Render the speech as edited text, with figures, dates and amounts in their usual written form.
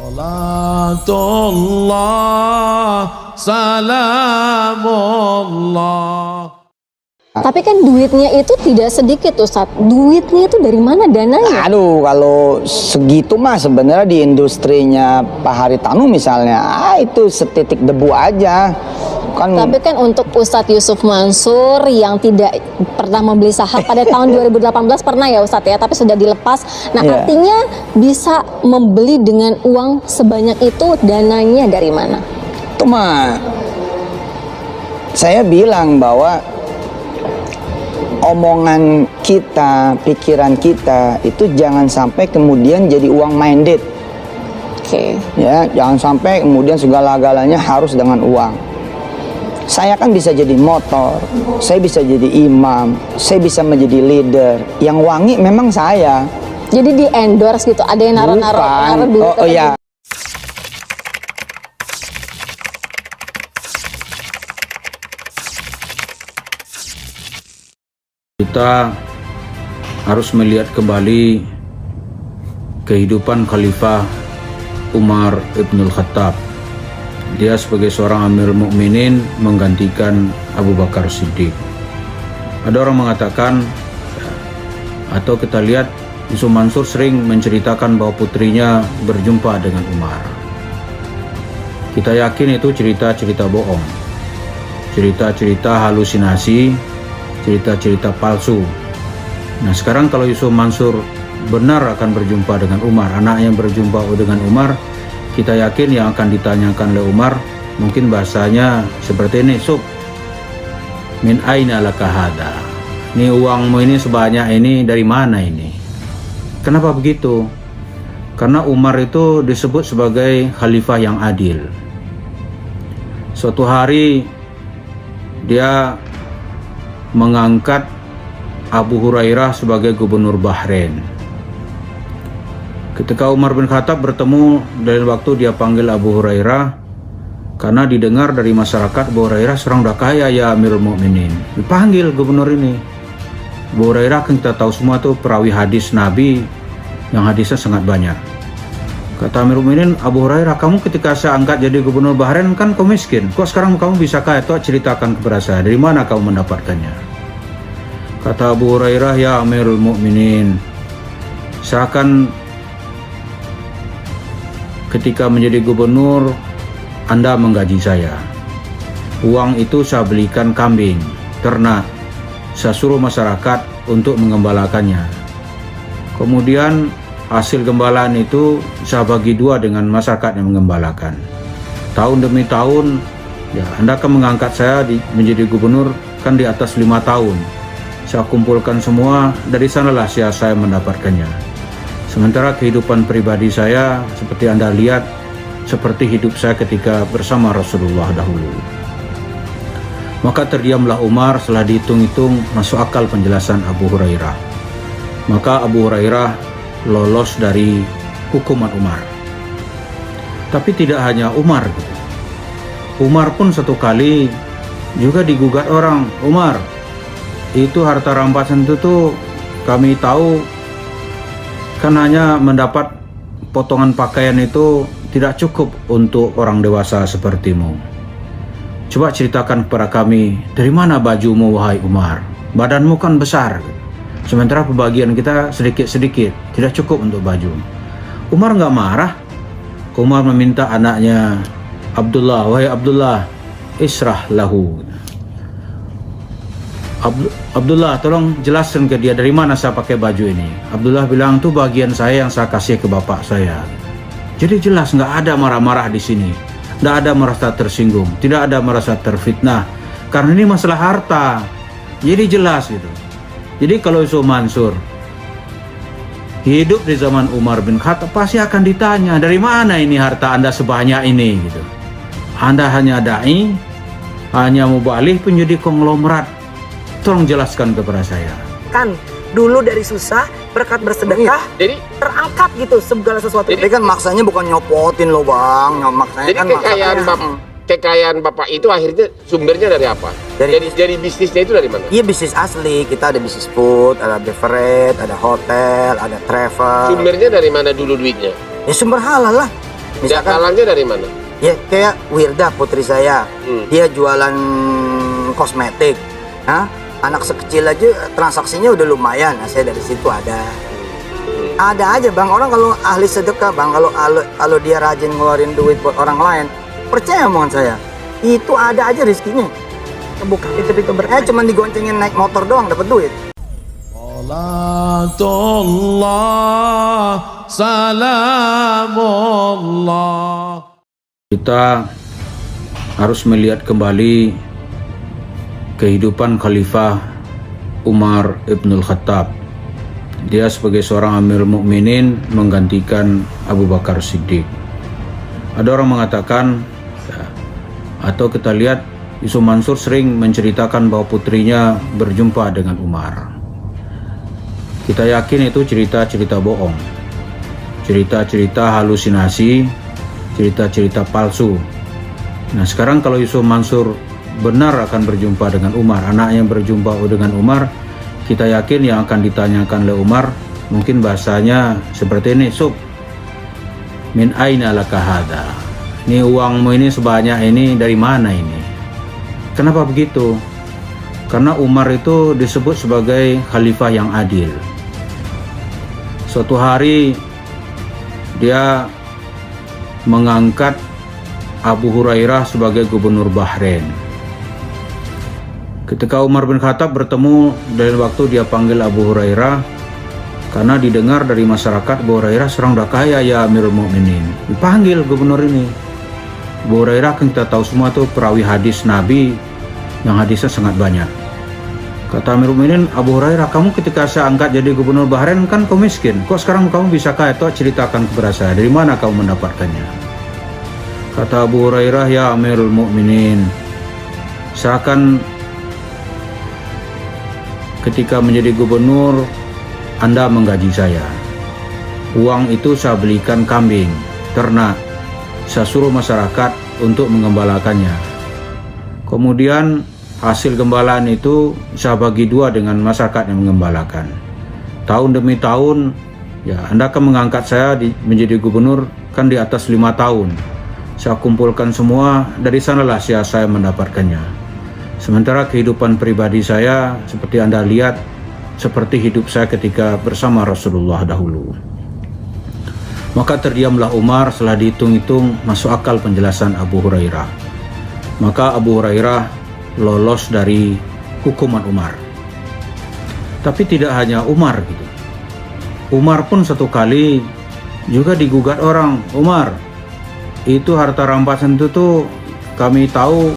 Salatullah, salamullah. Tapi kan duitnya itu tidak sedikit Ustadz. Duitnya itu dari mana dananya? Aduh, kalau segitu mah sebenarnya di industrinya Pak Haritanu misalnya, itu setitik debu aja. Kan. Tapi kan untuk Ustadz Yusuf Mansur yang tidak pernah membeli saham pada tahun 2018 pernah ya Ustadz ya, tapi sudah dilepas. Nah artinya bisa membeli dengan uang sebanyak itu, dananya dari mana? Itu mah saya bilang bahwa omongan kita, pikiran kita itu jangan sampai kemudian jadi uang minded. Ya, jangan sampai kemudian segala-galanya harus dengan uang. Saya kan bisa jadi motor, saya bisa jadi imam, saya bisa menjadi leader. Yang wangi memang saya. Jadi di endorse gitu, ada yang naruh duit. Oh iya. Kita harus melihat kembali kehidupan Khalifah Umar Ibnul Khattab. Dia sebagai seorang Amirul Mukminin menggantikan Abu Bakar Siddiq. Ada orang mengatakan, atau kita lihat Yusuf Mansur sering menceritakan bahwa putrinya berjumpa dengan Umar. Kita yakin itu cerita-cerita bohong, cerita-cerita halusinasi, cerita-cerita palsu. Nah sekarang kalau Yusuf Mansur benar akan berjumpa dengan Umar, anaknya berjumpa dengan Umar, kita yakin yang akan ditanyakan oleh Umar mungkin bahasanya seperti ini, Sub, min aina laka hada? Ini uangmu ini sebanyak ini dari mana ini? Kenapa begitu? Karena Umar itu disebut sebagai khalifah yang adil. Suatu hari dia mengangkat Abu Hurairah sebagai gubernur Bahrain. Ketika Umar bin Khattab bertemu, dari waktu dia panggil Abu Hurairah, karena didengar dari masyarakat Abu Hurairah seorang udah kaya ya Amirul Mukminin. Dipanggil gubernur ini. Abu Hurairah kan kita tahu semua tuh perawi hadis Nabi yang hadisnya sangat banyak. Kata Amirul Mukminin, Abu Hurairah, kamu ketika saya angkat jadi gubernur Bahrain kan kau miskin. Kok sekarang kamu bisa kaya? Tuh ceritakan kepada saya, dari mana kamu mendapatkannya? Kata Abu Hurairah, ya Amirul Mukminin, saya akan ketika menjadi gubernur, Anda menggaji saya. Uang itu saya belikan kambing, ternak. Saya suruh masyarakat untuk mengembalakannya. Kemudian hasil gembalaan itu saya bagi dua dengan masyarakat yang mengembalakan. Tahun demi tahun, ya Anda akan mengangkat saya menjadi gubernur kan di atas 5 tahun. Saya kumpulkan semua, dari sanalah saya mendapatkannya. Sementara kehidupan pribadi saya, seperti Anda lihat, seperti hidup saya ketika bersama Rasulullah dahulu. Maka terdiamlah Umar, setelah dihitung-hitung masuk akal penjelasan Abu Hurairah. Maka Abu Hurairah lolos dari hukuman Umar. Tapi tidak hanya Umar. Umar pun satu kali juga digugat orang. Umar, itu harta rampasan itu tuh kami tahu kan hanya mendapat potongan pakaian itu tidak cukup untuk orang dewasa sepertimu. Coba ceritakan kepada kami, dari mana bajumu wahai Umar? Badanmu kan besar, sementara pembagian kita sedikit-sedikit, tidak cukup untuk baju. Umar nggak marah. Umar meminta anaknya Abdullah, wahai Abdullah, israh lahu. Abdullah, tolong jelaskan ke dia dari mana saya pakai baju ini. Abdullah bilang, itu bagian saya yang saya kasih ke bapak saya. Jadi jelas nggak ada marah-marah di sini, nggak ada merasa tersinggung, tidak ada merasa terfitnah, karena ini masalah harta. Jadi jelas gitu. Jadi kalau Yusuf Mansur hidup di zaman Umar bin Khattab, pasti akan ditanya, dari mana ini harta Anda sebanyak ini gitu. Anda hanya dai, hanya mubalih, penjudi konglomerat. Tolong jelaskan kepada saya. Kan dulu dari susah, berkat bersedekah, jadi terangkat gitu segala sesuatu. Tapi kan maksanya bukan nyopotin loh bang, maksanya jadi kan kekayaan bapak itu akhirnya sumbernya dari apa? Dari bisnisnya itu dari mana? Iya, bisnis asli. Kita ada bisnis food, ada beverage, ada hotel, ada travel. Sumbernya dari mana dulu duitnya? Ya sumber halal lah. Misalkan Halangnya dari mana? ya kayak Wirda putri saya, dia jualan kosmetik. Nah, anak sekecil aja transaksinya udah lumayan. Nah, saya dari situ ada. Ada aja bang, orang kalau ahli sedekah bang, kalau dia rajin ngeluarin duit buat orang lain, percaya omongan saya, itu ada aja rezekinya. Bukan itu berkah. Cuman digoncengin naik motor doang dapat duit. Salatullah, salamullah. Kita harus melihat kembali kehidupan Khalifah Umar Ibnul Khattab. Dia sebagai seorang Amirul Mukminin menggantikan Abu Bakar Siddiq. Ada orang mengatakan, atau kita lihat Yusuf Mansur sering menceritakan bahwa putrinya berjumpa dengan Umar. Kita yakin itu cerita-cerita bohong, cerita-cerita halusinasi, cerita-cerita palsu. Nah sekarang kalau Yusuf Mansur benar akan berjumpa dengan Umar, anaknya berjumpa dengan Umar, kita yakin yang akan ditanyakan oleh Umar mungkin bahasanya seperti ini, Sub, min aina laka hada? Ini uangmu ini sebanyak ini dari mana ini? Kenapa begitu? Karena Umar itu disebut sebagai khalifah yang adil. Suatu hari dia mengangkat Abu Hurairah sebagai gubernur Bahrain. Ketika Umar bin Khattab bertemu, dari waktu dia panggil Abu Hurairah, karena didengar dari masyarakat Abu Hurairah seorang dah kaya ya Amirul Mukminin. Dipanggil gubernur ini. Abu Hurairah kan kita tahu semua tuh perawi hadis Nabi yang hadisnya sangat banyak. Kata Amirul Mukminin, Abu Hurairah, kamu ketika saya angkat jadi gubernur Bahrain kan kau miskin. Kok sekarang kamu bisa kaya? Toh ceritakan kepada saya, dari mana kamu mendapatkannya? Kata Abu Hurairah, ya Amirul Mukminin, saya akan ketika menjadi gubernur, Anda menggaji saya. Uang itu saya belikan kambing, ternak. Saya suruh masyarakat untuk mengembalakannya. Kemudian hasil gembalaan itu saya bagi dua dengan masyarakat yang mengembalakan. Tahun demi tahun, ya Anda akan mengangkat saya menjadi gubernur kan di atas 5 tahun. Saya kumpulkan semua, dari sanalah saya mendapatkannya. Sementara kehidupan pribadi saya seperti Anda lihat, seperti hidup saya ketika bersama Rasulullah dahulu. Maka terdiamlah Umar. Setelah dihitung-hitung masuk akal penjelasan Abu Hurairah. Maka Abu Hurairah lolos dari hukuman Umar. Tapi tidak hanya Umar gitu. Umar pun satu kali juga digugat orang. Umar, itu harta rampasan itu tuh kami tahu